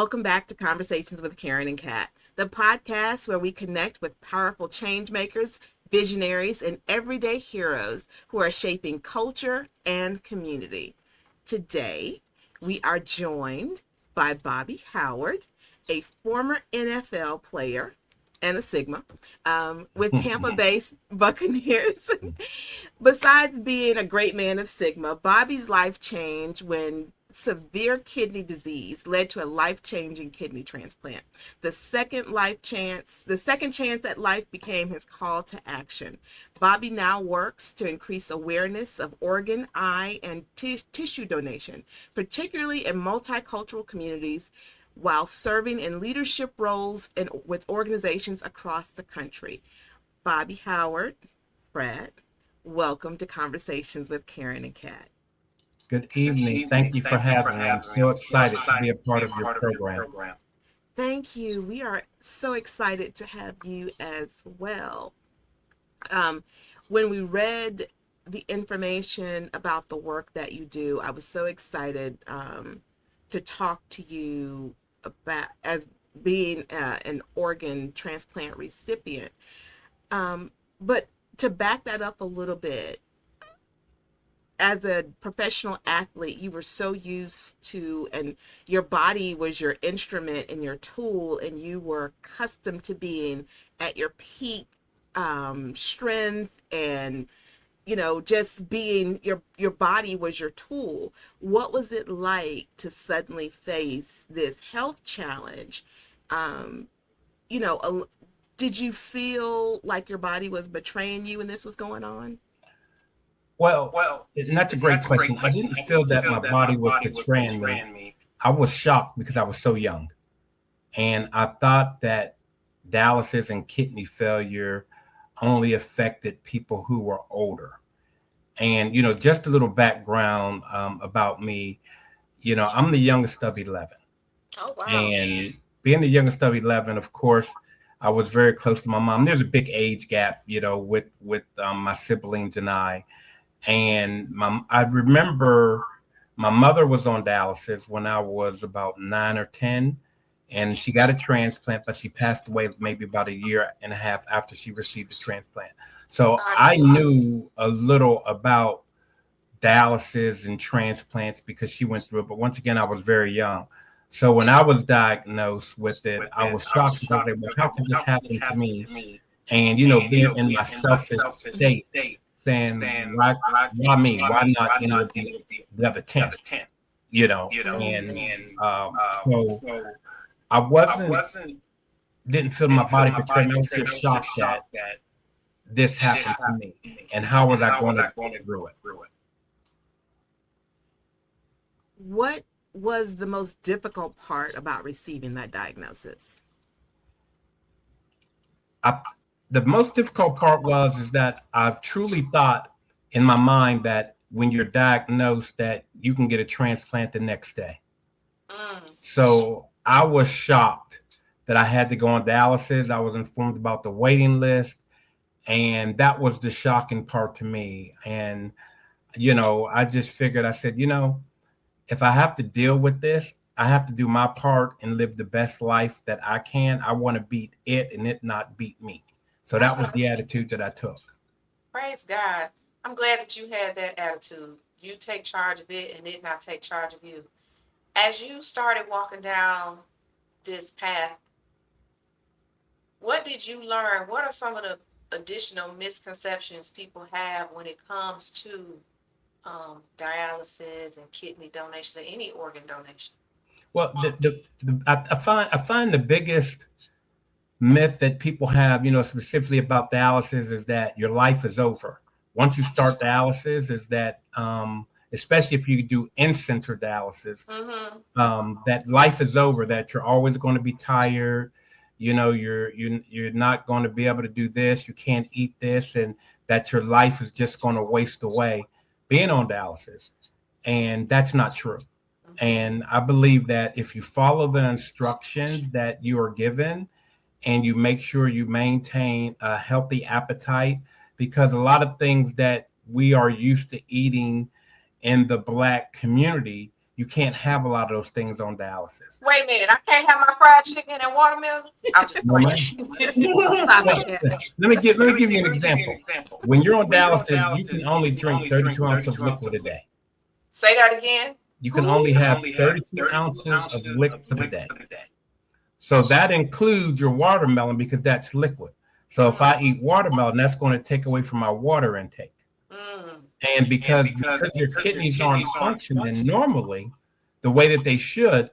Welcome back to Conversations with Karen and Kat, the podcast where we connect with powerful change makers, visionaries, and everyday heroes who are shaping culture and community. Today, we are joined by Bobby Howard, a former NFL player and a Sigma with Tampa Bay Buccaneers. Besides being a great man of Sigma, Bobby's life changed when severe kidney disease led to a life-changing kidney transplant. The second chance at life became his call to action. Bobby now works to increase awareness of organ, eye, and tissue donation, particularly in multicultural communities, while serving in leadership roles with organizations across the country. Bobby Howard, Fred, welcome to Conversations with Karen and Kat. Good evening. Thank you for having me. I'm so excited to be a part of your program. Thank you. We are so excited to have you as well. When we read the information about the work that you do, I was so excited to talk to you about as being an organ transplant recipient. But to back that up a little bit, as a professional athlete, you were so used to, and your body was your instrument and your tool, and you were accustomed to being at your peak strength, and just being your body was your tool. What was it like to suddenly face this health challenge? You know, did you feel like your body was betraying you when this was going on? Well, and that's a great question. I didn't feel that my body was betraying me. I was shocked because I was so young. And I thought that dialysis and kidney failure only affected people who were older. And, just a little background about me, I'm the youngest of 11. Oh, wow. And being the youngest of 11, of course, I was very close to my mom. There's a big age gap, with my siblings and I. And I remember my mother was on dialysis when I was about 9 or 10, and she got a transplant, but she passed away maybe about a year and a half after she received the transplant. So I knew a little about dialysis and transplants because she went through it. But once again, I was very young. So when I was diagnosed with it, I was shocked because I was like, well, how could this happen to me? And, being in my selfish state, saying, why me? Why not any of the other 10? So I didn't feel my body betrayed me. I was just shocked that this happened to me. And how was I going to go through it? What was the most difficult part about receiving that diagnosis? The most difficult part is that I truly thought in my mind that when you're diagnosed that you can get a transplant the next day. So I was shocked that I had to go on dialysis. I was informed about the waiting list, and that was the shocking part to me. And, I just figured, I said, if I have to deal with this, I have to do my part and live the best life that I can. I want to beat it and it not beat me. So that was the attitude that I took. Praise God. I'm glad that you had that attitude. You take charge of it and it not take charge of you. As you started walking down this path, what did you learn? What are some of the additional misconceptions people have when it comes to dialysis and kidney donations or any organ donation? Well, I find the biggest myth that people have, specifically about dialysis, is that your life is over. Once you start dialysis, is that, especially if you do in-center dialysis, that life is over, that you're always going to be tired. You're not going to be able to do this. You can't eat this, and that your life is just going to waste away being on dialysis. And that's not true. And I believe that if you follow the instructions that you are given, and you make sure you maintain a healthy appetite, because a lot of things that we are used to eating in the Black community you can't have a lot of those things on dialysis. Wait a minute, I can't have my fried chicken and watermelon? I'm just No, playing. ma'am. Stop Well, it, Kevin. let me give you an example. When you're on dialysis, you can only drink 32 ounces of liquid a day. Say that again. You can Who? only have 32 ounces of liquid a day. So that includes your watermelon because that's liquid. So if I eat watermelon, that's going to take away from my water intake. Mm. And because your kidneys aren't functioning normally the way that they should,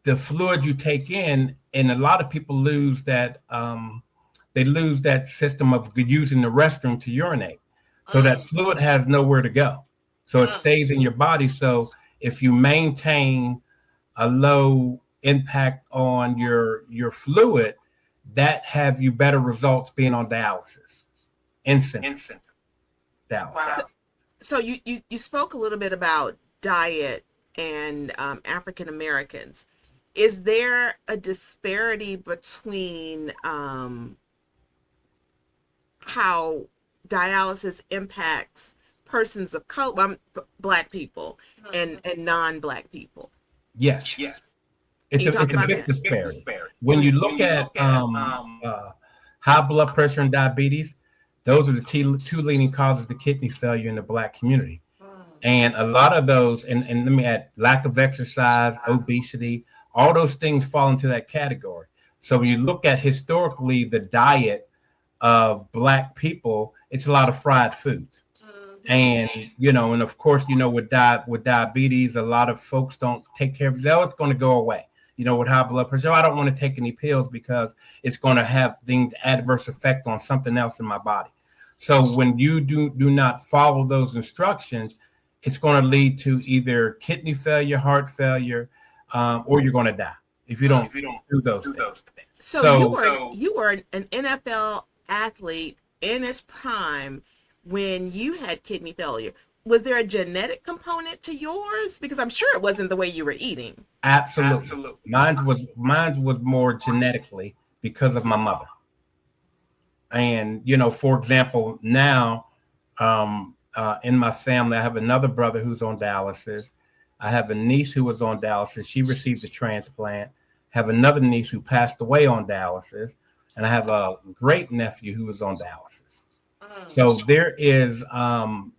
the fluid you take in, and a lot of people lose that they lose that system of using the restroom to urinate. So that fluid has nowhere to go. So it stays in your body. So if you maintain a low impact on your fluid, that have you better results being on dialysis. Instant dialysis. Wow. So you spoke a little bit about diet and African Americans. Is there a disparity between how dialysis impacts persons of color, black people, and non-black people? Yes. Can It's you a talk about big that? disparity. When you look at high blood pressure and diabetes, those are the two leading causes of kidney failure in the black community. And a lot of those, and let me add, lack of exercise, obesity, all those things fall into that category. So when you look at historically the diet of black people, it's a lot of fried foods. And and of course, with diabetes, a lot of folks don't take care of it. Oh, it's going to go away. With high blood pressure, I don't want to take any pills because it's going to have things adverse effect on something else in my body. So when you do not follow those instructions, it's going to lead to either kidney failure, heart failure, or you're going to die if you don't do those things. So you were an NFL athlete in its prime when you had kidney failure. Was there a genetic component to yours? Because I'm sure it wasn't the way you were eating. Absolutely. Mine was more genetically because of my mother. And for example, now in my family, I have another brother who's on dialysis. I have a niece who was on dialysis. She received a transplant. I have another niece who passed away on dialysis, and I have a great nephew who was on dialysis. So there is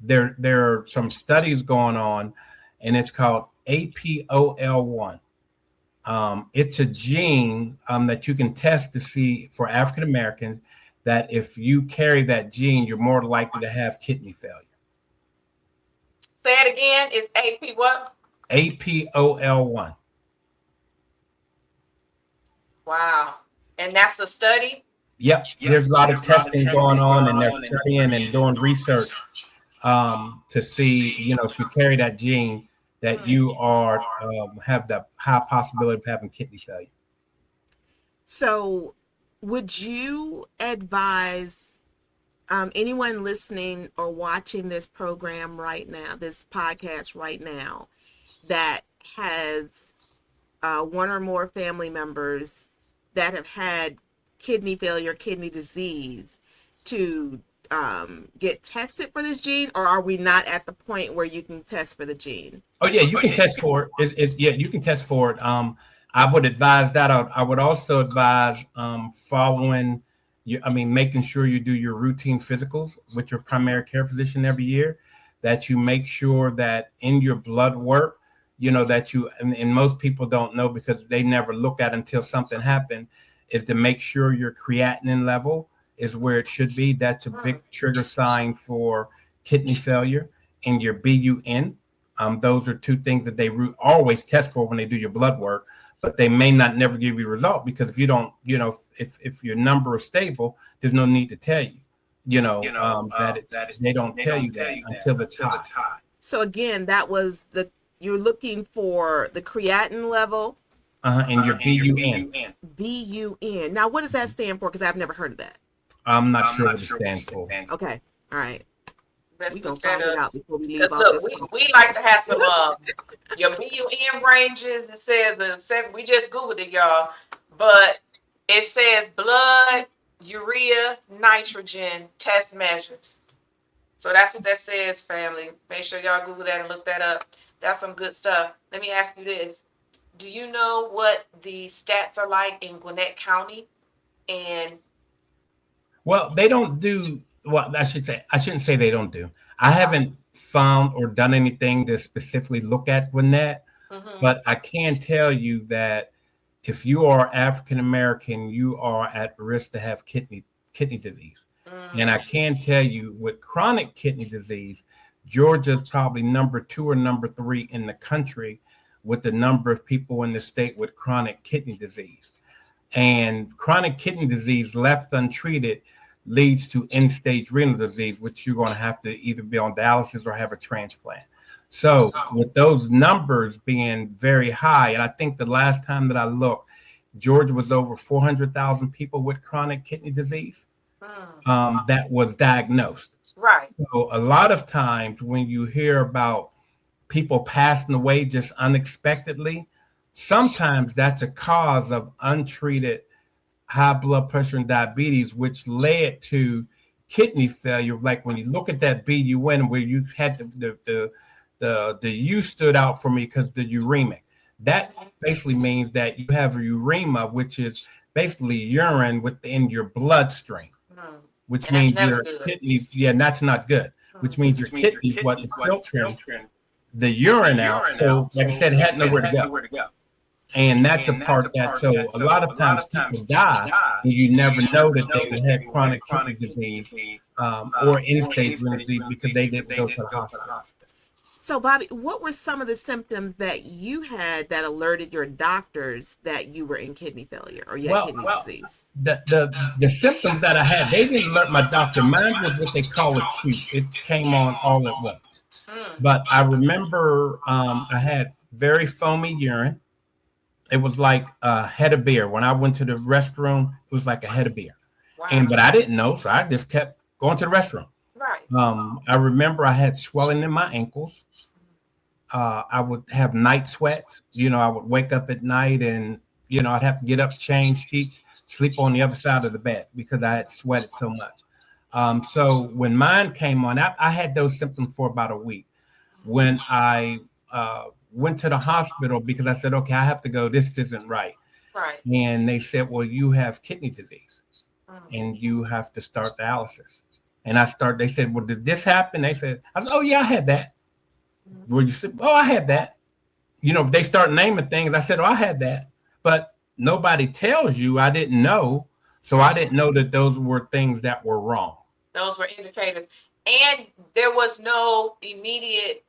there are some studies going on, and it's called APOL1. It's a gene that you can test to see for African Americans that if you carry that gene, you're more likely to have kidney failure. Say it again. It's AP what? APOL1. Wow. And that's a study? Yep. There's a lot of testing going on, and they're studying and doing research to see, if you carry that gene, that you are have the high possibility of having kidney failure. So, would you advise anyone listening or watching this program right now, this podcast right now, that has one or more family members that have had kidney failure, kidney disease, to get tested for this gene, or are we not at the point where you can test for the gene? Oh yeah, you can test for it. Yeah, you can test for it. I would advise that. I would also advise following. Making sure you do your routine physicals with your primary care physician every year. That you make sure that in your blood work, that you and most people don't know because they never look at it until something happened, is to make sure your creatinine level is where it should be. That's a big trigger sign for kidney failure. And your BUN. Those are two things that they always test for when they do your blood work, but they may not never give you a result because if you don't, if your number is stable, there's no need to tell you, they don't tell you that until it's high. So again, you're looking for the creatinine level. And your BUN. BUN. Now, what does that stand for? Because I've never heard of that. I'm not sure what it stands for. Okay. All right. Let's We're going look to find that it up. out before we leave Look, off this. we like to have some your BUN ranges. It says we just Googled it, y'all, but it says blood, urea, nitrogen test measures. So that's what that says, family. Make sure y'all Google that and look that up. That's some good stuff. Let me ask you this. Do you know what the stats are like in Gwinnett County? And Well, they don't do well. I shouldn't say they don't do. I haven't found or done anything to specifically look at Gwinnett, mm-hmm, but I can tell you that if you are African American, you are at risk to have kidney disease. And I mm, can tell you with chronic kidney disease, Georgia's probably number two or number three in the country with the number of people in the state with chronic kidney disease. And chronic kidney disease left untreated leads to end stage renal disease, which you're going to have to either be on dialysis or have a transplant. So, with those numbers being very high, and I think the last time that I looked, Georgia was over 400,000 people with chronic kidney disease mm. that was diagnosed. Right. So, a lot of times when you hear about people passing away just unexpectedly, sometimes that's a cause of untreated high blood pressure and diabetes, which led to kidney failure. Like when you look at that BUN where you had the U stood out for me because the uremic. That basically means that you have a urema, which is basically urine within your bloodstream, Mm. which And that's means never your good. kidneys, yeah, that's not good, which Mm. means your kidneys wasn't filtering the urine out. So, like I said, it had nowhere to go. And that's a part that, so a lot of times people die and you never know that they had chronic kidney disease or end stage renal disease because they didn't go to the hospital. So, Bobby, what were some of the symptoms that you had that alerted your doctors that you were in kidney failure or you had Well, kidney disease? the symptoms that I had, they didn't alert my doctor. Mine was what they call acute. It came on all at once. Mm. But I remember I had very foamy urine. It was like a head of beer. When I went to the restroom, it was like a head of beer. Wow. But I didn't know, so I just kept going to the restroom. Right. I remember I had swelling in my ankles. I would have night sweats. I would wake up at night and, I'd have to get up, change sheets, sleep on the other side of the bed because I had sweated so much. So when mine came on, I had those symptoms for about a week. When I went to the hospital because I said, okay, I have to go. This isn't right. Right. And they said, well, you have kidney disease Mm. and you have to start dialysis. And they said, well, did this happen? I said, oh, yeah, I had that. Where you said, oh, I had that. They start naming things. I said, oh, I had that. But nobody tells you. I didn't know. So I didn't know that those were things that were wrong. Those were indicators. And there was no immediate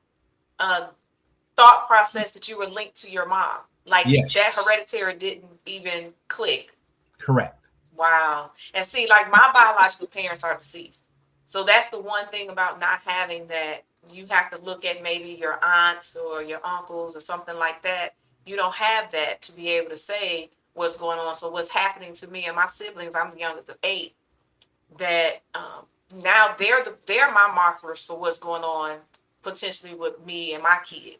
thought process that you were linked to your mom. Like Yes. That hereditary didn't even click. Correct. Wow. And see, like my biological parents are deceased. So that's the one thing about not having that. You have to look at maybe your aunts or your uncles or something like that. You don't have that to be able to say what's going on. So what's happening to me and my siblings, I'm the youngest of 8, that now they're my markers for what's going on potentially with me and my kids.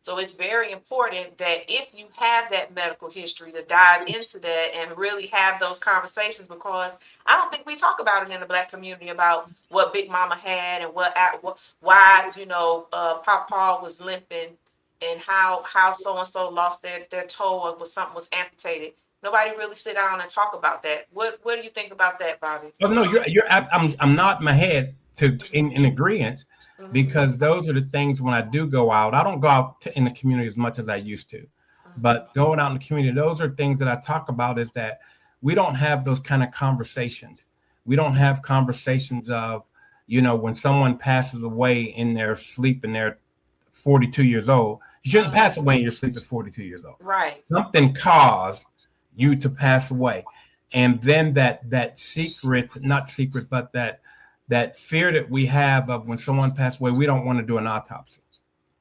So it's very important that if you have that medical history to dive into that and really have those conversations, because I don't think we talk about it in the Black community about what Big Mama had and why Pop Paul was limping and how so and so lost their toe or was amputated. Nobody really sit down and talk about that. What do you think about that, Bobby? Oh no, I'm nodding my head in agreement because those are the things when I do go out. I don't go out in the community as much as I used to, but going out in the community, those are things that I talk about. Is that we don't have those kind of conversations. We don't have conversations of when someone passes away in their sleep and they're 42 years old. You shouldn't pass away in your sleep at 42 years old. Right. Something caused you to pass away. And then that secret, not secret, but that fear that we have of when someone passed away, we don't want to do an autopsy.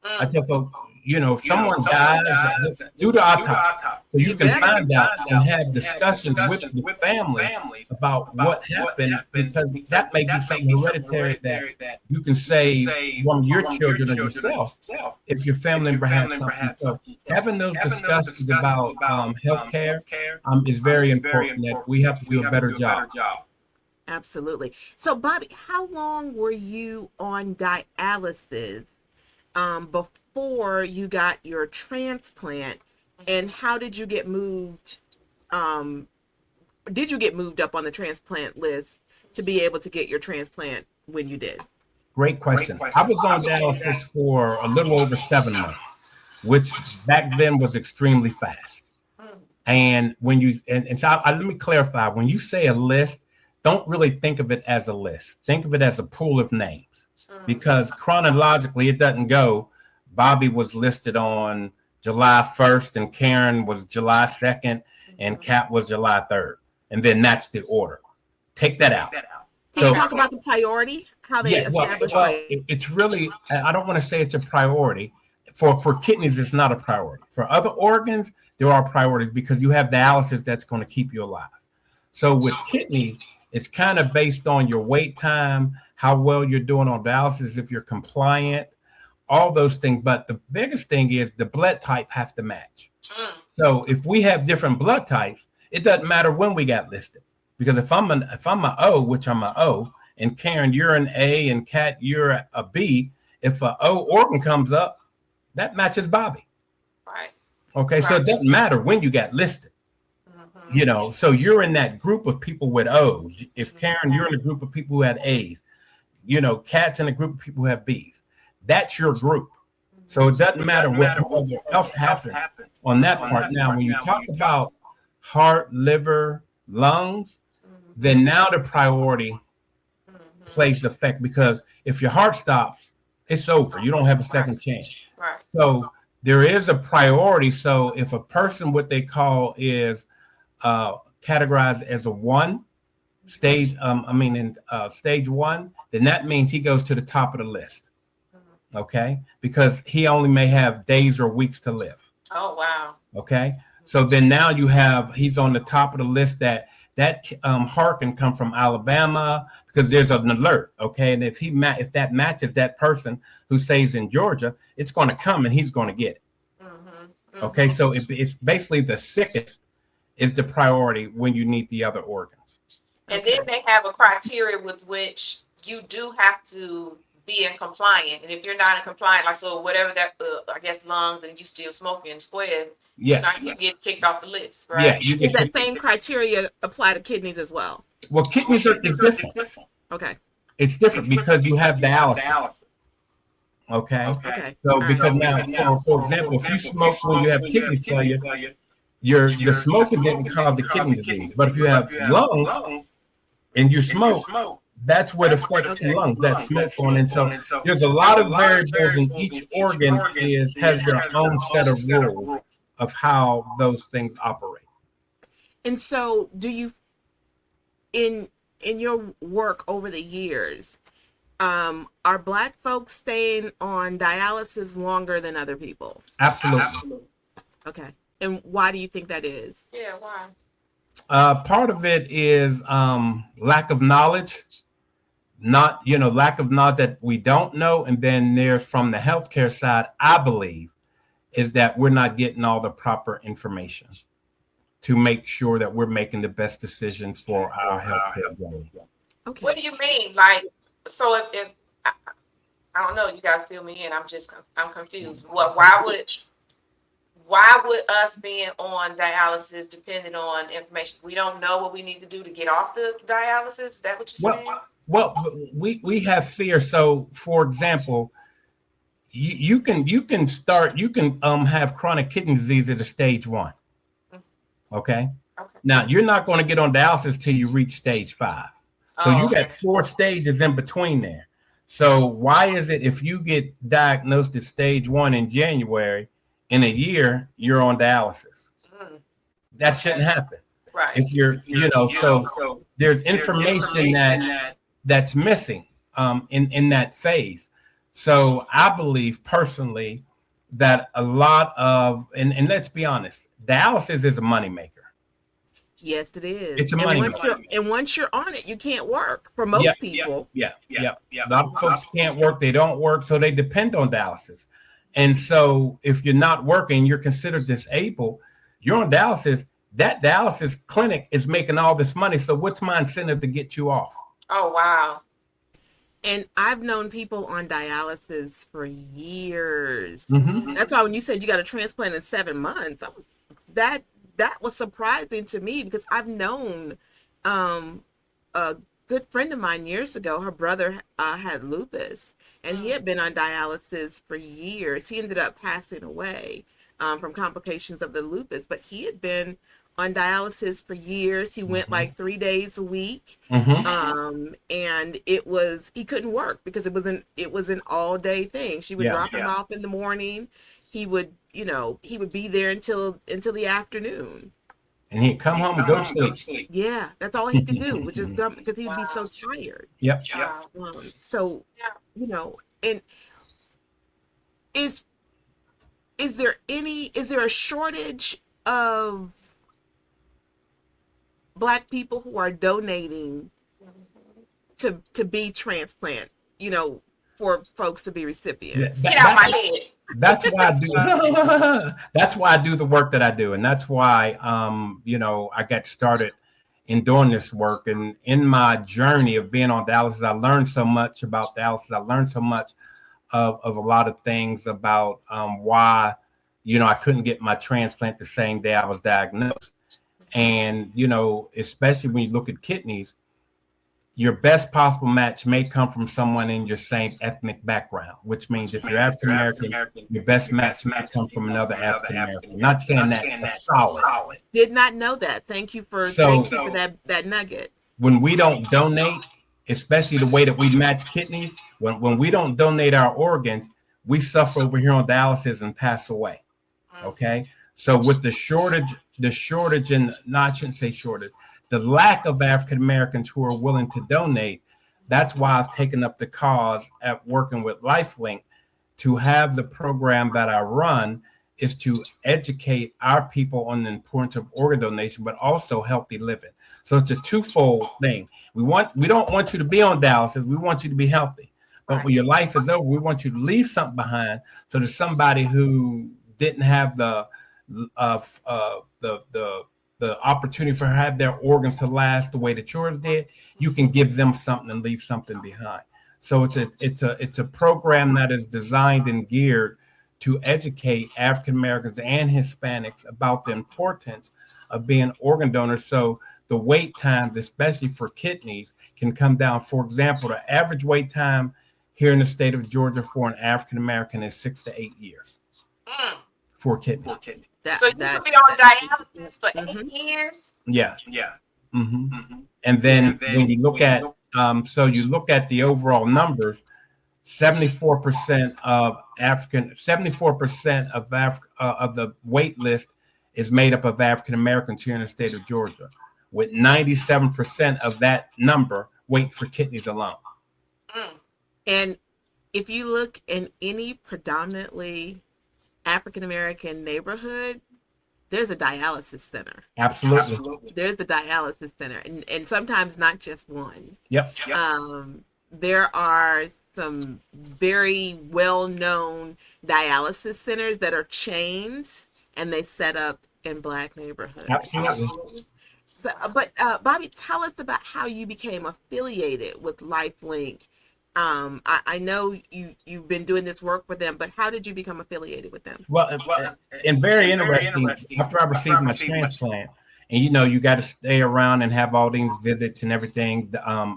I tell folks, if someone dies, do the autopsy so you can find out and have discussions with the family about what happened, because that may be something hereditary that you can say from your children or yourself if your family member had something. So having those discussions about healthcare is very important. That we have to do a better job. Absolutely. So, Bobby, how long were you on dialysis before you got your transplant, and how did you get moved? Did you get moved up on the transplant list to be able to get your transplant when you did? Great question. I was on dialysis for a little over 7 months, which back then was extremely fast. And when you and so let me clarify, when you say a list, don't really think of it as a list. Think of it as a pool of names, because chronologically it doesn't go. Bobby was listed on July 1st and Karen was July 2nd and Kat was July 3rd. And then that's the order. Take that out. Can you talk about the priority? How they establish it's really, I don't want to say it's a priority. For kidneys, it's not a priority. For other organs, there are priorities because you have dialysis that's going to keep you alive. So with kidneys, it's kind of based on your wait time, how well you're doing on dialysis, if you're compliant, all those things. But the biggest thing is the blood type has to match. So if we have different blood types, it doesn't matter when we got listed. Because if I'm an O, which I'm an O, and Karen, you're an A, and Kat, you're a B, if an O organ comes up, that matches Bobby. Right. Okay, so it doesn't matter when you got listed. You know, so you're in that group of people with O's. If Karen, you're in a group of people who had A's. You know, Kat's in a group of people who have B's. That's your group. So it doesn't matter what else happens on that part. Now, when you talk about heart, liver, lungs, then now the priority plays effect, because if your heart stops, it's over. You don't have a second chance. Right. So there is a priority. So if a person, what they call is categorized as a one stage, stage one, then that means he goes to the top of the list. Okay, because he only may have days or weeks to live. Oh wow. Okay, so then now he's on the top of the list that heart can come from Alabama because there's an alert. Okay, and if that matches that person who stays in Georgia, it's going to come and he's going to get it. Okay, so it's basically the sickest is the priority when you need the other organs. And then they have a criteria with which you do have to be in compliant. And if you're not in compliant, like, so whatever that, I guess lungs, and you still smoking in squares, you get kicked off the list, right? Yeah. Does that same criteria apply to kidneys as well? Well, kidneys are different. Okay. It's different because you have dialysis. Okay. So because now, for example, if you smoke when you have kidney failure, your smoking didn't cause the kidney disease. But if you have lungs and you smoke, that's where the lungs, that smoke on. And so there's a lot of variables, and each organ has their own set of rules of how those things operate. And so do you, in your work over the years, are Black folks staying on dialysis longer than other people? Absolutely. Okay. And why do you think that is? Yeah, why? Part of it is lack of knowledge, lack of knowledge that we don't know. And then there's, from the healthcare side, I believe, is that we're not getting all the proper information to make sure that we're making the best decisions for our healthcare journey. Okay. What do you mean? Like, so if I don't know, you gotta fill me in. I'm confused. Why would us being on dialysis depending on information? We don't know what we need to do to get off the dialysis? Is that what you're saying? Well, we have fear. So, for example, you can have chronic kidney disease at a stage 1. Okay. Now you're not going to get on dialysis till you reach stage 5. So you got 4 stages in between there. So why is it if you get diagnosed at stage 1 in January, in a year you're on dialysis? That shouldn't happen. Right. If you're, so there's information that's missing in that phase. So I believe personally that a lot of, and let's be honest, dialysis is a moneymaker. Yes, it is. It's a moneymaker. And once you're on it, you can't work for most people. Yeah. A lot of folks can't work. They don't work. So they depend on dialysis. And so if you're not working, you're considered disabled, you're on dialysis. That dialysis clinic is making all this money. So what's my incentive to get you off? Oh, wow. And I've known people on dialysis for years. Mm-hmm. That's why when you said you got a transplant in 7 months, that that was surprising to me because I've known um, a good friend of mine years ago. Her brother had lupus, and he had been on dialysis for years. He ended up passing away from complications of the lupus, but he had been on dialysis for years. He went Mm-hmm. like 3 days a week, Mm-hmm. and it was he couldn't work because it was an all day thing. She would Yeah. drop him off in the morning. He would be there until the afternoon. And he'd come home and go to sleep. Yeah, that's all he could do, which is gum because he would be so Wow. tired. Yep. Wow. So Yeah. and is is there a shortage of Black people who are donating to be transplant, for folks to be recipients? Get out my head. That's why I do. That's why I do the work that I do, and that's why I got started in doing this work. And in my journey of being on dialysis, I learned so much about dialysis. I learned so much of a lot of things about why I couldn't get my transplant the same day I was diagnosed. And especially when you look at kidneys, your best possible match may come from someone in your same ethnic background, which means if you're African American, your best match may come from another African American. Not saying that's solid. Did not know that. Thank you for that nugget. When we don't donate, especially the way that we match kidneys, when we don't donate our organs, we suffer over here on dialysis and pass away. Okay, so with the shortage, and no, I shouldn't say shortage, the lack of African Americans who are willing to donate, that's why I've taken up the cause at working with LifeLink to have the program that I run is to educate our people on the importance of organ donation, but also healthy living. So it's a twofold thing. We don't want you to be on dialysis. We want you to be healthy. But when your life is over, we want you to leave something behind so that somebody who didn't have the opportunity for have their organs to last the way that yours did, you can give them something and leave something behind. So it's a program that is designed and geared to educate African Americans and Hispanics about the importance of being organ donors. So the wait times, especially for kidneys, can come down. For example, the average wait time here in the state of Georgia for an African American is 6 to 8 years for kidney. So you could be on dialysis for 8 years? Yes. Yeah. Mm-hmm. And then when you look at you look at the overall numbers, 74% of the wait list is made up of African Americans here in the state of Georgia, with 97% of that number wait for kidneys alone. And if you look in any predominantly African American neighborhood, there's a dialysis center. Absolutely. There's a dialysis center, and sometimes not just one. Yep. There are some very well-known dialysis centers that are chains, and they set up in Black neighborhoods. Absolutely. So, but Bobby, tell us about how you became affiliated with LifeLink. I know you've been doing this work with them, but how did you become affiliated with them? Well, and very interesting. After I received my transplant, and you got to stay around and have all these visits and everything,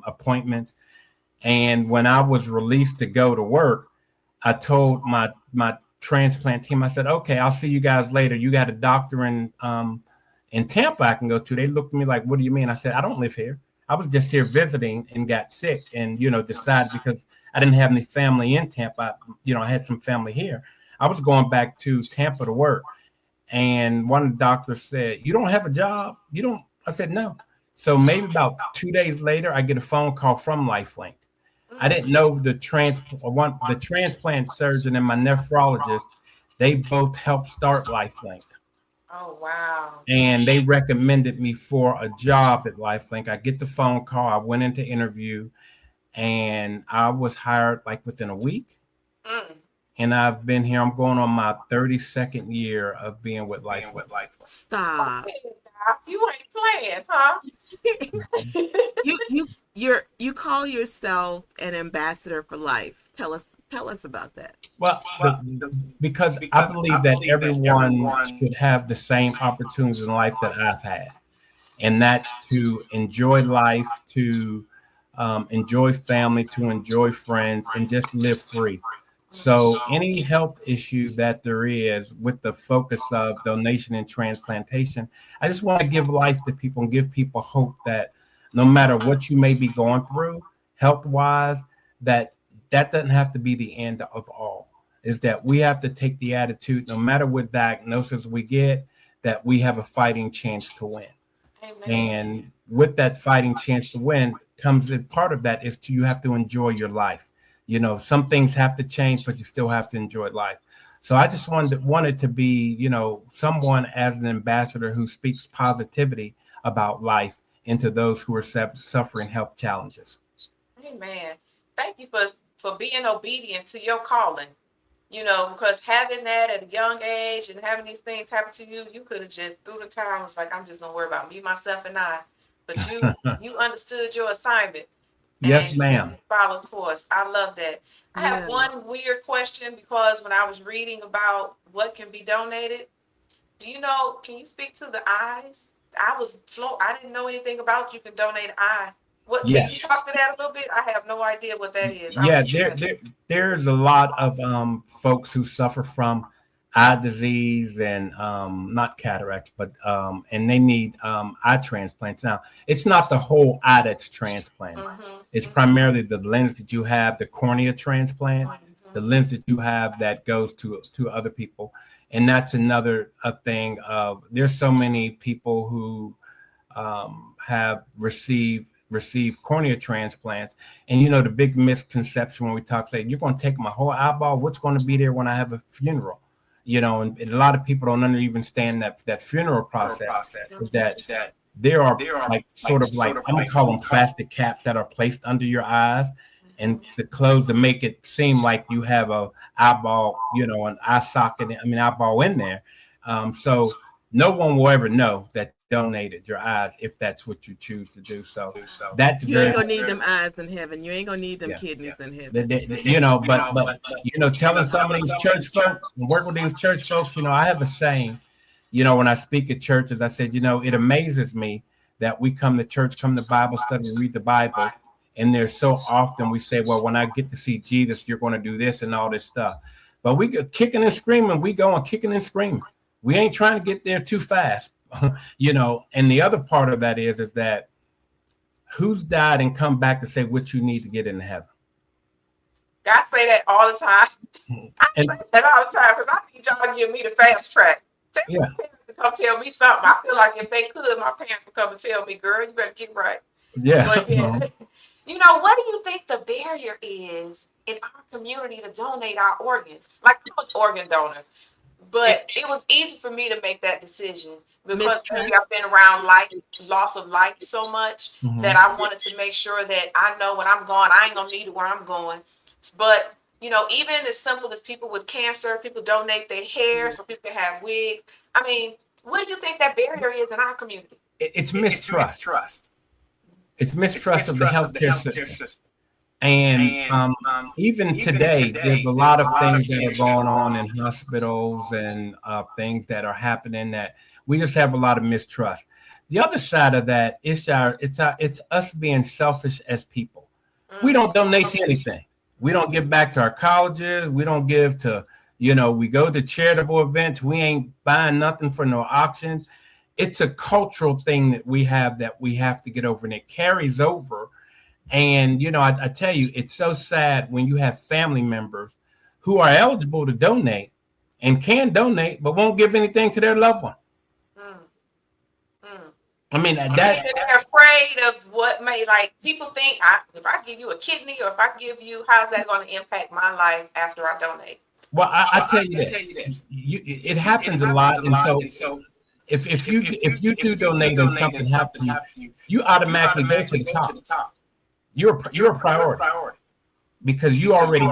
appointments. And when I was released to go to work, I told my transplant team, I said, "Okay, I'll see you guys later. You got a doctor in Tampa I can go to." They looked at me like, "What do you mean?" I said, "I don't live here. I was just here visiting and got sick and, decided because I didn't have any family in Tampa. I had some family here. I was going back to Tampa to work. And one of the doctors said, "You don't have a job? You don't?" I said, "No." So maybe about 2 days later, I get a phone call from LifeLink. I didn't know the transplant surgeon and my nephrologist, they both helped start LifeLink. Oh, wow. And they recommended me for a job at LifeLink. I get the phone call. I went into interview and I was hired like within a week. And I've been here. I'm going on my 32nd year of being with LifeLink. Stop. You ain't playing, huh? you call yourself an ambassador for life. Tell us about that. Well, because I believe that everyone should have the same opportunities in life that I've had, and that's to enjoy life, to enjoy family, to enjoy friends, and just live free. So, any health issue that there is with the focus of donation and transplantation, I just want to give life to people and give people hope that no matter what you may be going through, health wise, that that doesn't have to be the end of all. Is that we have to take the attitude, no matter what diagnosis we get, that we have a fighting chance to win. Amen. And with that fighting chance to win comes in part of that is you have to enjoy your life. Some things have to change, but you still have to enjoy life. So I just wanted to be, someone as an ambassador who speaks positivity about life into those who are suffering health challenges. Amen. Thank you for being obedient to your calling. Because having that at a young age and having these things happen to you, you could have just threw the towel. It's like, I'm just gonna worry about me, myself, and I. But you understood your assignment Yes, and ma'am. followed course. I love that. I have Yeah. one weird question because when I was reading about what can be donated, do you know? Can you speak to the eyes? I didn't know anything about you can donate an eye. What can you Yes. talk to that a little bit? I have no idea what that is. I'm Yeah, interested. there's a lot of folks who suffer from eye disease and not cataract, but and they need eye transplants. Now, it's not the whole eye that's transplanted. It's Mm-hmm. primarily the lens that you have, the cornea transplant, the Mm-hmm. lens that you have that goes to other people, and that's another thing. Of there's so many people who have received cornea transplants. And the big misconception when we talk, say, you're going to take my whole eyeball. What's going to be there when I have a funeral? And a lot of people don't even understand that funeral process is that there are like sort of like I'm gonna call them plastic caps that are placed under your eyes and the clothes to make it seem like you have a eyeball, an eye socket, I mean eyeball in there. So no one will ever know that you donated your eyes if that's what you choose to do. So that's You ain't very gonna need them eyes in heaven. You ain't gonna need them yeah. kidneys in heaven. But telling some of these church folks and work with these church folks, I have a saying, when I speak at churches, I said, it amazes me that we come to church, come to Bible study, read the Bible, and there's so often we say, well, when I get to see Jesus, you're going to do this and all this stuff. But we go kicking and screaming, we go on kicking and screaming. We ain't trying to get there too fast, And the other part of that is that who's died and come back to say what you need to get into heaven. I say that all the time. I And say that all the time because I need y'all to give me the fast track. Tell yeah, my parents to come tell me something. I feel like if they could, my parents would come and tell me, girl, you better get right. yeah. But yeah, what do you think the barrier is in our community to donate our organs? Like I'm an organ donor, It, but it was easy for me to make that decision because maybe Mistrust. I've been around loss of life so much that mhm. I wanted to make sure that I know when I'm gone, I ain't gonna need it where I'm going. But even as simple as people with cancer, people donate their hair Yeah. so people can have wigs. I mean, what do you think that barrier is in our community? It's mistrust. It's mistrust of the healthcare system. And even today, there's a lot of things that are going on in hospitals and things that are happening that we just have a lot of mistrust. The other side of that is it's us being selfish as people. We don't Mm-hmm. donate to anything. We don't give back to our colleges. We don't give to, we go to charitable events. We ain't buying nothing for no auctions. It's a cultural thing that we have to get over, and it carries over. And I tell you, it's so sad when you have family members who are eligible to donate and can donate, but won't give anything to their loved one. Mm, mm. I mean Either they're afraid of what may, like people think if I give you a kidney or if I give you, how's that going to impact my life after I donate? well, I tell you this, it happens a lot, and so if you do donate and something happens to you, you automatically go to the top. You're a priority because you already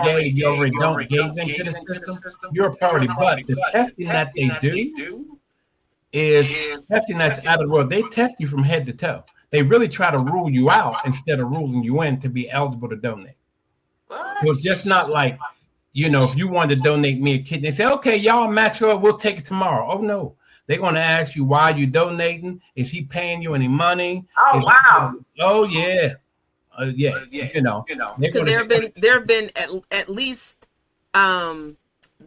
don't gave into the system. You're a priority, but the testing that they do is testing that's out of the world. They test you from head to toe. They really try to rule you out instead of ruling you in to be eligible to donate. So it's just not like, if you wanted to donate me a kidney, they say, okay, y'all match her, we'll take it tomorrow. Oh, no. They're going to ask you, why are you donating? Is he paying you any money? Oh, wow. Oh, yeah. Yeah. Because there have been at least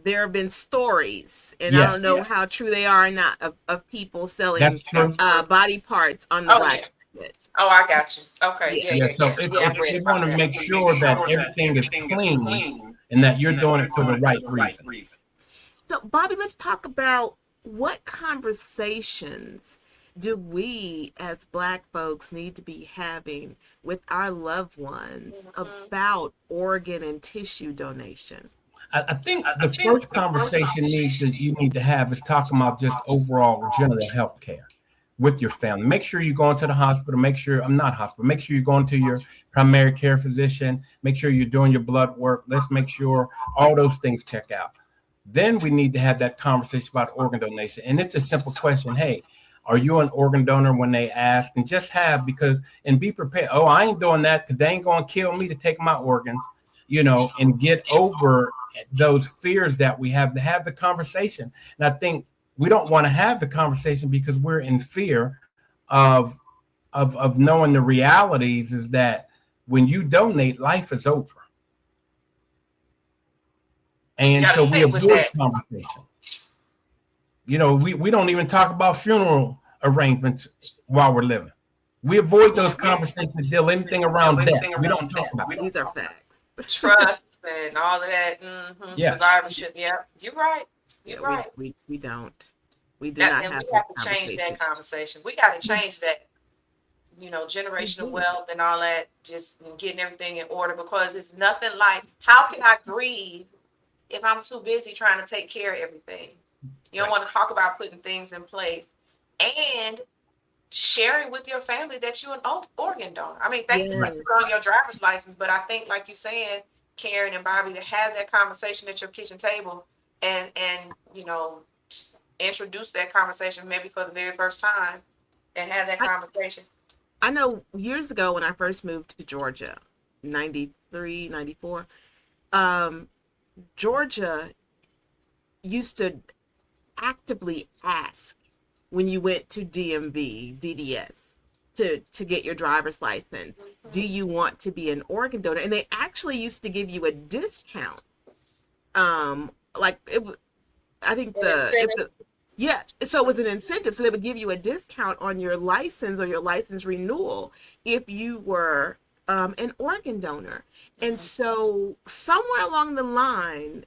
there have been stories, and I don't know how true they are or not, of people selling body parts on the black market. Oh, I got you. Okay. Yeah. So they want to make sure that everything is clean and that you're doing it for the right reason. So, Bobby, let's talk about what conversations do we as Black folks need to be having with our loved ones about organ and tissue donation? I think the first conversation you need to have is talking about just overall general health care with your family. Make sure you're going to the hospital. Make sure you're going to your primary care physician. Make sure you're doing your blood work. Let's make sure all those things check out. Then we need to have that conversation about organ donation. And it's a simple question. Hey, are you an organ donor when they ask? And just and be prepared. Oh, I ain't doing that because they ain't going to kill me to take my organs, and get over those fears that we have, to have the conversation. And I think we don't want to have the conversation because we're in fear of knowing the realities is that when you donate, life is over. And so we avoid conversation. We don't even talk about funeral arrangements while we're living. We avoid those conversations to deal anything around death. We don't talk about it. These are facts. Trust and all of that. Survivorship. Yeah, you're right. You're right. We don't. We do not have. We have to change that conversation. We got to change that. Generational wealth and all that. Just getting everything in order, because it's nothing like, how can I grieve if I'm too busy trying to take care of everything? You don't want to talk about putting things in place and sharing with your family that you're an organ donor. I mean, thank you for on your driver's license, but I think, like you saying, Karen and Bobby, to have that conversation at your kitchen table and introduce that conversation maybe for the very first time and have that conversation. I know years ago when I first moved to Georgia, 93, 94, Georgia used to actively ask when you went to DMV, DDS, to get your driver's license, do you want to be an organ donor? And they actually used to give you a discount. Like it was, I think so it was an incentive. So they would give you a discount on your license or your license renewal if you were an organ donor. And so somewhere along the line,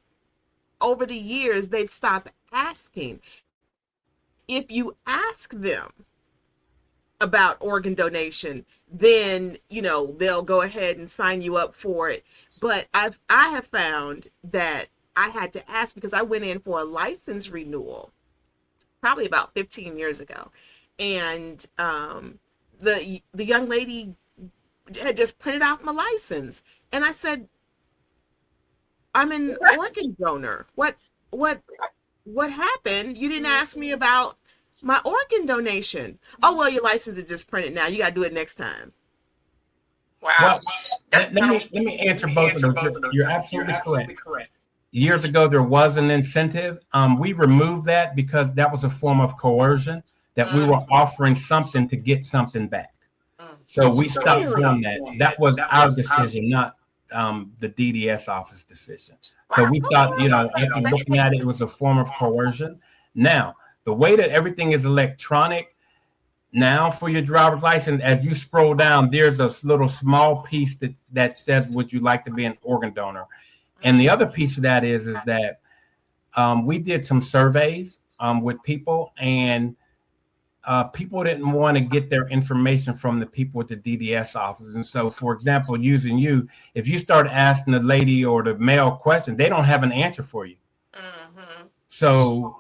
over the years, they've stopped asking. If you ask them about organ donation, then, they'll go ahead and sign you up for it. But I have found that I had to ask because I went in for a license renewal probably about 15 years ago. And the young lady had just printed out my license. And I said, I'm an organ donor. What happened? You didn't ask me about my organ donation. Oh, well, your license is just printed now. You got to do it next time. Wow. Well, let me answer both of those. You're absolutely correct. Years ago, there was an incentive. We removed that because that was a form of coercion, that we were offering something to get something back. So we stopped doing that. That was our decision, not the DDS office decision. So we thought, after looking at it, it was a form of coercion. Now, the way that everything is electronic now for your driver's license, as you scroll down, there's a little small piece that says, would you like to be an organ donor? And the other piece of that is that we did some surveys with people, and people didn't want to get their information from the people at the DDS office. And so, for example, using you, if you start asking the lady or the male question, they don't have an answer for you. So,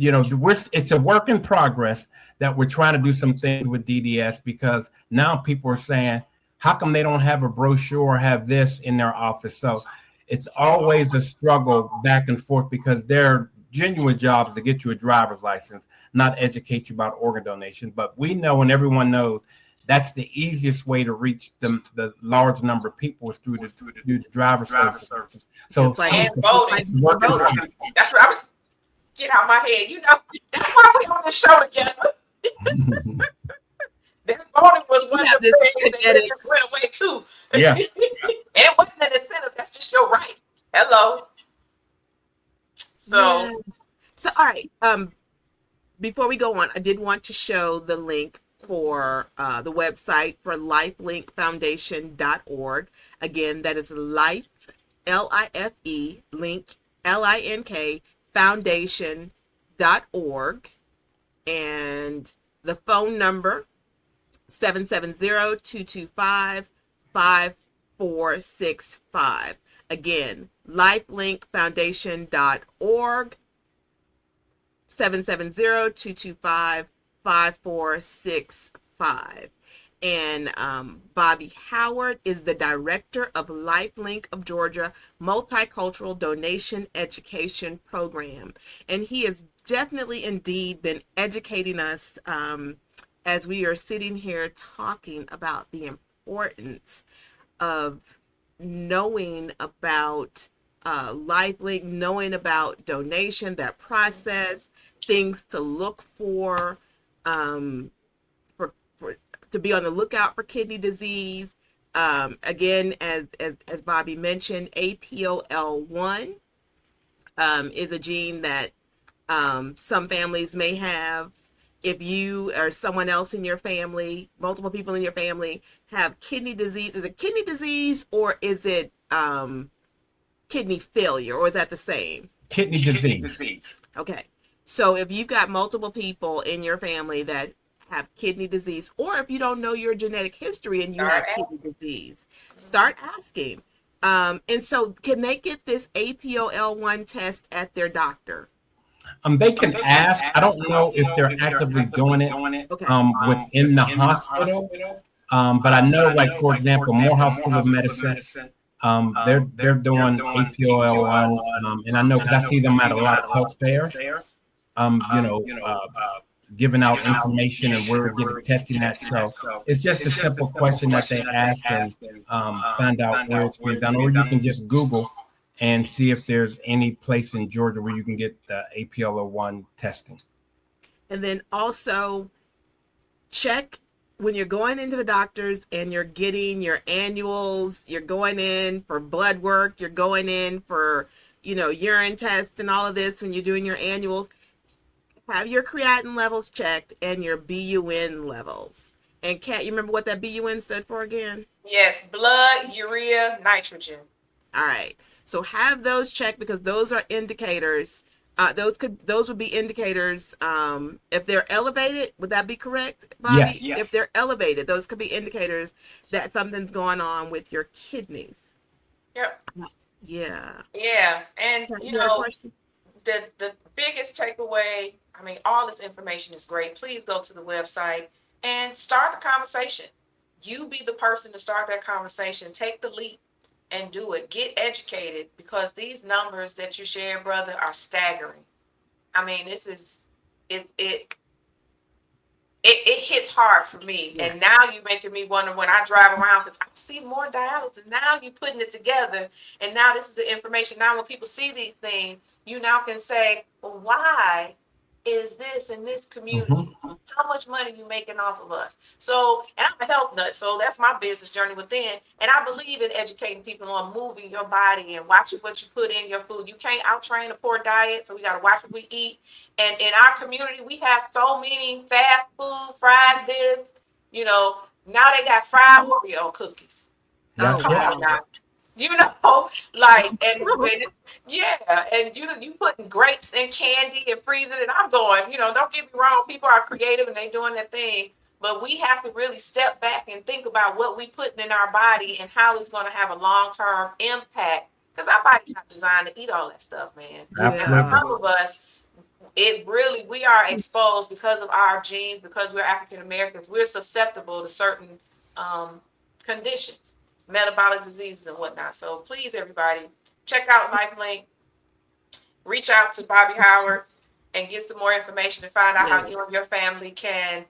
it's a work in progress that we're trying to do some things with DDS, because now people are saying, how come they don't have a brochure or have this in their office? So it's always a struggle back and forth because they're genuine job is to get you a driver's license, not educate you about organ donation. But we know, and everyone knows, that's the easiest way to reach the large number of people is through the driver's license. So Just like And like voting. for working for voting. That's what I'm get out my head. That's why we on this show together. you. That voting was one We of have the this things that kinetic. just went away too. Yeah. And it wasn't an incentive, that's just your right. Hello. Yeah. So So all right. Before we go on, I did want to show the link for the website for lifelinkfoundation.org. Again, that is life, LIFE, link, LINK, foundation.org. And the phone number, 770-225-5465. Again, lifelinkfoundation.org, 770-225-5465. And Bobby Howard is the director of LifeLink of Georgia Multicultural Donation Education Program. And he has definitely indeed been educating us as we are sitting here talking about the importance of knowing about LifeLink, knowing about donation, that process, things to look um, for to be on the lookout for kidney disease. Again, as Bobby mentioned, APOL1 is a gene that some families may have. If you or someone else in your family, multiple people in your family have kidney disease, is it kidney disease or is it kidney failure, or is that the same? Kidney disease. Okay. So if you've got multiple people in your family that have kidney disease, or if you don't know your genetic history and you start have at kidney disease, start asking. And so can they get this APOL1 test at their doctor? They can ask. I don't know if they're actively doing it Okay. within the hospital. But I know, like for example, Morehouse School of Medicine, they're doing APOL1, and I know because I see them at a lot of health fairs. You know, giving out information and where we're getting testing at. So it's just a simple question that they ask and find out where it's being done, or you can just Google and see if there's any place in Georgia where you can get the APOL1 testing. And then also check when you're going into the doctors and you're getting your annuals, you're going in for blood work, you're going in for, urine tests and all of this. When you're doing your annuals, have your creatinine levels checked and your BUN levels. And Kat, you remember what that BUN stood for again? yes, blood, urea, nitrogen. All right. So have those checked because those are indicators. Those would be indicators. If they're elevated, would that be correct, Bobby? Yes. If they're elevated, those could be indicators that something's going on with your kidneys. Yep. Yeah. Yeah. And Kat, you had a question? the biggest takeaway, I mean, all this information is great. Please go to the website and start the conversation. You be the person to start that conversation. Take the leap and do it. Get educated because these numbers that you share, brother, are staggering. I mean, this is it hits hard for me. Yeah. And now you're making me wonder when I drive around because I see more dialysis. Now you're putting it together. And now this is the information. Now when people see these things, you now can say, well, why is this in this community? Mm-hmm. How much money are you making off of us? So, and I'm a health nut, so that's my business journey within. And I believe in educating people on moving your body and watching what you put in your food. You can't out-train a poor diet, so we got to watch what we eat. And in our community, we have so many fast food, fried this, now they got fried Oreo cookies. Yeah. Oh, Come Yeah. on now. Like, and when yeah, and you putting grapes and candy and freezing it. I'm going, don't get me wrong, people are creative and they doing their thing, but we have to really step back and think about what we putting in our body and how it's going to have a long-term impact because our body's not designed to eat all that stuff, man. And for yeah. some of us, we are exposed because of our genes, because we're African Americans, we're susceptible to certain conditions, metabolic diseases and whatnot. So please, everybody, check out LifeLink. reach out to Bobby Howard and get some more information and find out Yeah. how you and your family can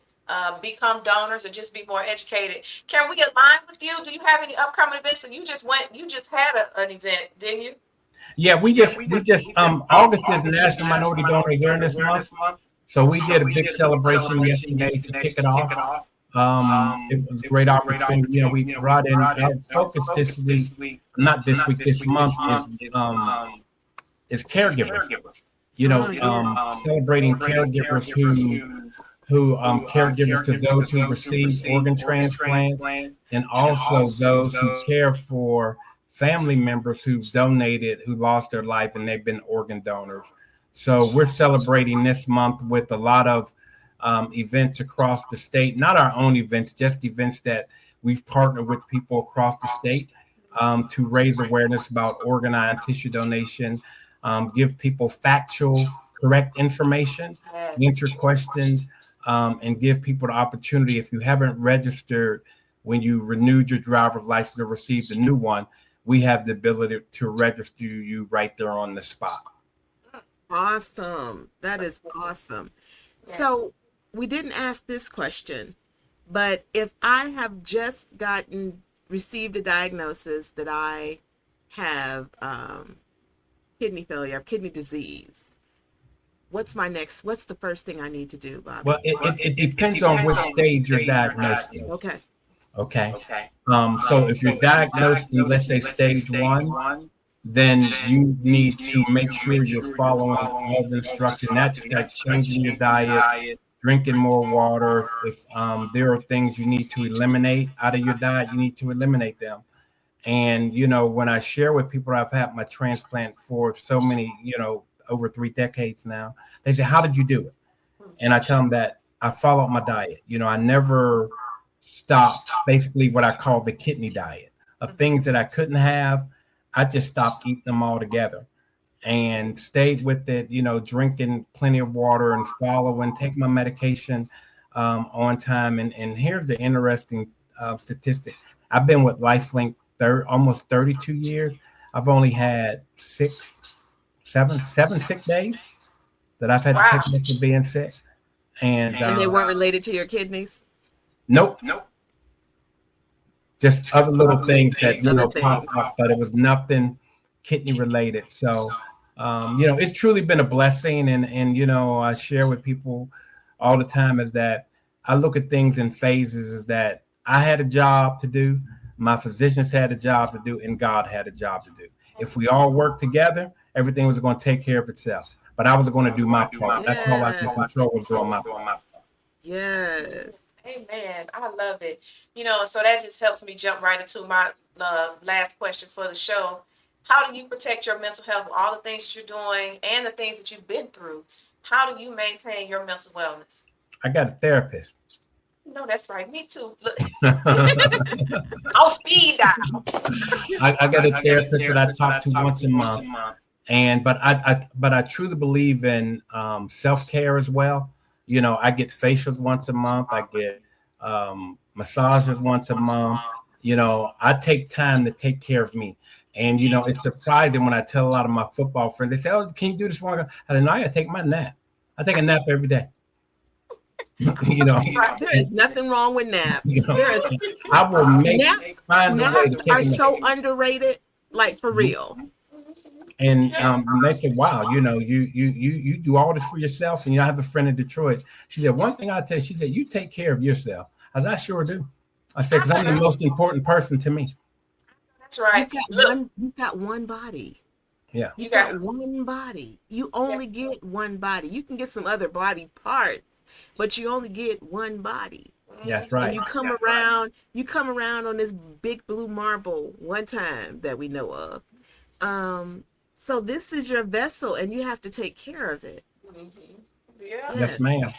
become donors or just be more educated. Can we align with you? Do you have any upcoming events? And you just had an event, didn't you? Yeah, we just August is National Minority Donor Awareness Month. So we did a big celebration yesterday to kick it off. It was a great opportunity. You know, we brought in our focus this week, not this week, this month is caregivers. You know, Oh yeah. celebrating caregivers who caregivers to those who receive organ transplants, and also those who care for family members who've donated, who lost their life and they've been organ donors. So we're celebrating this month with a lot of events across the state, not our own events, just events that we've partnered with people across the state to raise awareness about organ and tissue donation, give people factual, correct information, answer questions, and give people the opportunity. If you haven't registered when you renewed your driver's license or received a new one, we have the ability to register you right there on the spot. Awesome. That is awesome. Yeah. So we didn't ask this question, but if I have just received a diagnosis that I have kidney failure, kidney disease, what's the first thing I need to do, Bobby? Well, it depends on which stage you're diagnosed in. Okay. Okay. So if you're diagnosed in, let's say, stage one, then you need to make sure you're following all the instructions. That's like changing your diet, drinking more water. If there are things you need to eliminate out of your diet, you need to eliminate them. And, you know, when I share with people, I've had my transplant for so many, you know, over 3 decades now, they say, how did you do it? And I tell them that I followed my diet. You know, I never stopped basically what I call the kidney diet of things that I couldn't have. I just stopped eating them altogether and stayed with it, you know, drinking plenty of water and following, take my medication on time. And here's the interesting statistic. I've been with LifeLink almost 32 years. I've only had seven sick days that I've had to Wow. take for being sick. And And they weren't related to your kidneys? nope, just other little things that, you Other know, things. popped up, but it was nothing kidney related. So, you know, it's truly been a blessing. And, you know, I share with people all the time is that I look at things in phases, is that I had a job to do, my physicians had a job to do, and God had a job to do. If we all work together, everything was going to take care of itself. But I was going to do my part. That's all I can control, was doing my part. Yes. Amen. I love it. You know, so that just helps me jump right into my last question for the show. How do you protect your mental health with all the things that you're doing and the things that you've been through? How do you maintain your mental wellness? I got a therapist. No, that's right. Me too. Look, I, on speed dial. I got a therapist that I talk to once a month. And but I truly believe in self-care as well. You know, I get facials once a month. I get massages once a month. You know, I take time to take care of me. And, you know, it's surprising when I tell a lot of my football friends, they say, oh, can you do this one? I said, no, I gotta take my nap. I take a nap every day. You know, There is nothing wrong with naps. you know, There is, I will find a way naps to take are a nap. so underrated, like for real. And they said, "Wow, you know, you do all this for yourself." And you know, I have a friend in Detroit. She said, "One thing I tell you," she said, "You take care of yourself." I said, "I sure do." I said, "Because I'm the most important person to me." That's right. Look, You've got one body. Yeah, you You've got got one body. You only get one body. You can get some other body parts, but you only get one body. yeah, that's And right. you come around on this big blue marble one time that we know of. So this is your vessel and you have to take care of it. Yeah. Yes, Yes. ma'am.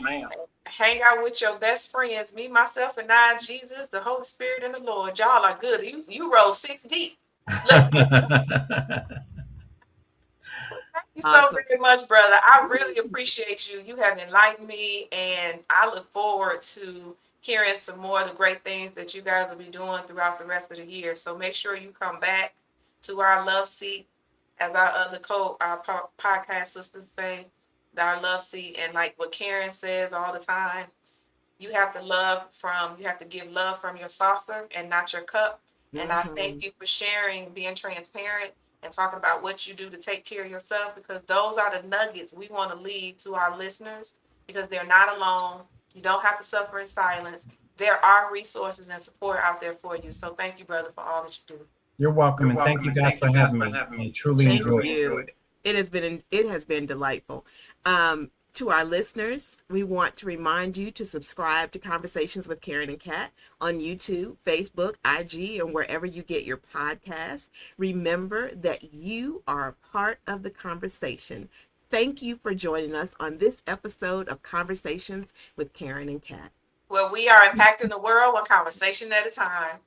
Hang out with your best friends, me, myself, and I, Jesus, the Holy Spirit, and the Lord. Y'all are good. You roll 6 deep. Look, thank you so Awesome. very much, brother. I really appreciate you. You have enlightened me, and I look forward to hearing some more of the great things that you guys will be doing throughout the rest of the year. So make sure you come back to our love seat as our other podcast sisters say, our love seat, and like what Karen says all the time, you have to give love from your saucer and not your cup. And I thank Mm-hmm. you for sharing, being transparent, and talking about what you do to take care of yourself, because those are the nuggets we want to leave to our listeners, because they're not alone. You don't have to suffer in silence. There are resources and support out there for you. So thank you, brother, for all that you do. You're welcome, You're and thank welcome, you and guys thank you for guys having for me. having I me. truly I Thank enjoyed truly it. you. enjoyed it. It has been delightful. To our listeners, we want to remind you to subscribe to Conversations with Karen and Kat on YouTube, Facebook, IG, and wherever you get your podcasts. Remember that you are a part of the conversation. Thank you for joining us on this episode of Conversations with Karen and Kat. Well, we are impacting the world one conversation at a time.